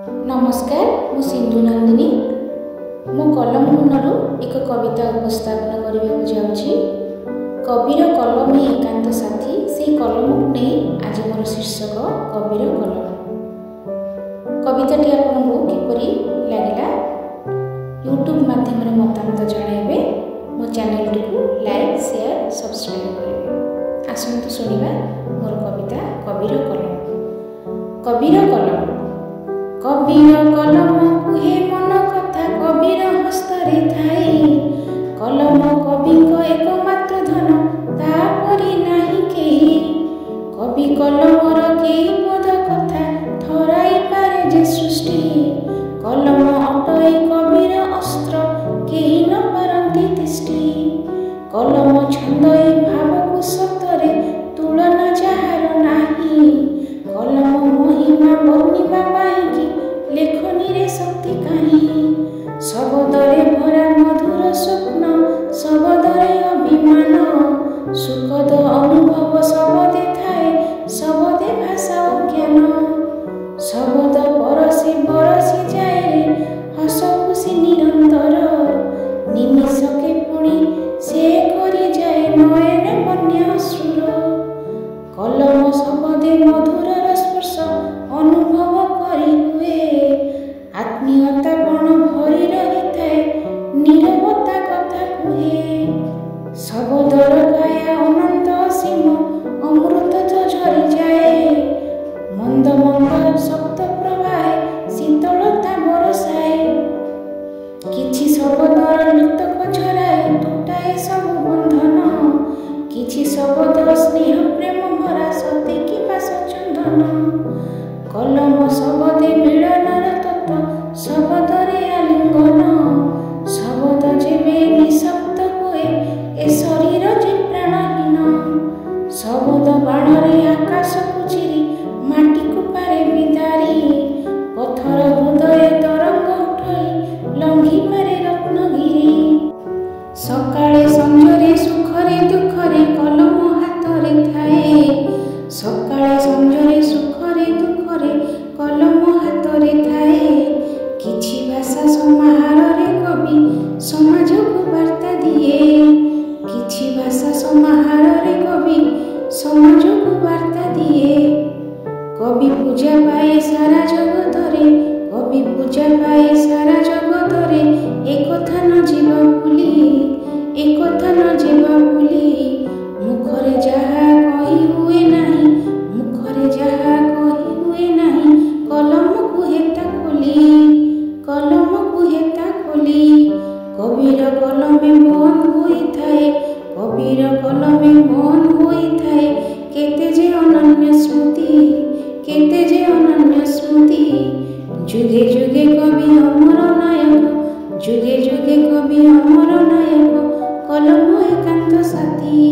नमस्कार, मु सिंधु नंदिनी मो कलम मुनरु एक कविता उपस्थापन करने जाऊँगी। कबीर कलम ही एकांत साथी से कलम को नहीं आज मोर शीर्षक कबीर कलम। कविताटी आपको किपरि लागला यूट्यूब माध्यम मतामत जनइबे। मो चैनल को लाइक शेयर सब्सक्राइब करेंगे। आसतु शुणा मोर कविता कबीर कलम। कबीर कलम कबीर कलम कुहे मन कथा कबीर हस्तरे थाई। कलम कविको एकमात्र धन तापरि नाही केही। कवि कलमर केही पद कथा थराई पारे जे सृष्टि। कलम अटई कबीर अस्त्र केही न पारंती तिष्टि। कलम छंदई भावकु सतरे तुलना जाहार नाही। कलम महिमा वर्णिबा पाइकी लेखनी रे शक्ति काहीं। शब्दरे भरा मधुर स्वप्न शब्दरे अभिमान। सुखद अनुभव शब्दे थाए शब्दे भाषा ज्ञान। शब्द बरसी बरसी जाए हस खुशी निरंतर। निमिषके पुणी से करी जाए नयने बन्या अश्रुर। कलम शब्दे मधुर स्पर्श अनुभव करी हुए। आत्मीयता बण भरी रही थाए नीरवता कथा कुहे। शब्दर काया अनंत असीम अमृत तो झरी जाए। मंद मंद शब्द प्रवाहे शीतलता बरसाए। किछि शब्दर लुतक झराए टूटाए सब बंधन। किछि शब्द स्नेह प्रेम भरा सते कि चंदन। कलम शब्दे मिलनर तत्व शब्दरे आलिंगन। शब्द जेबे निशब्द हुए ए शरीर जे प्राणहीन। शब्द बाणरे आकाश को चिरी माटी को पारे बिदारी। पथर हृदय तरंग उठई लंघी पारे रत्नगिरी। सकाळे संजरे सुखरे दुखरे कलम हातरे थाए। सकाळे संजरे सुखरे दुखरे कलम हातरे थाए। किछि भाषा समाहारे कवि समाज को वार्ता दिए। किछि भाषा समाहारे कवि समाज को वार्ता दिए। कवि पूजा पाए सारा जगतरे कवि पूजा पाए सारा जगतरे। एक कथा न जीवा भूली एक कथा न जीवा भूली। मुखरे जहा कही हुए नाही मुखरे जहा कही हुए नाही। कलम को हेता खोली कलम को हेता खोली। कबीर कलमे बंद होई थाए कबीर कलमे बंद होई थाए। केते जे अनन्य स्मृति केते जे अनन्य स्मृति। जुगे जुगे कवि अमर नायक जुगे जुगे कवि अमर नायक। कलम एकांत साथी।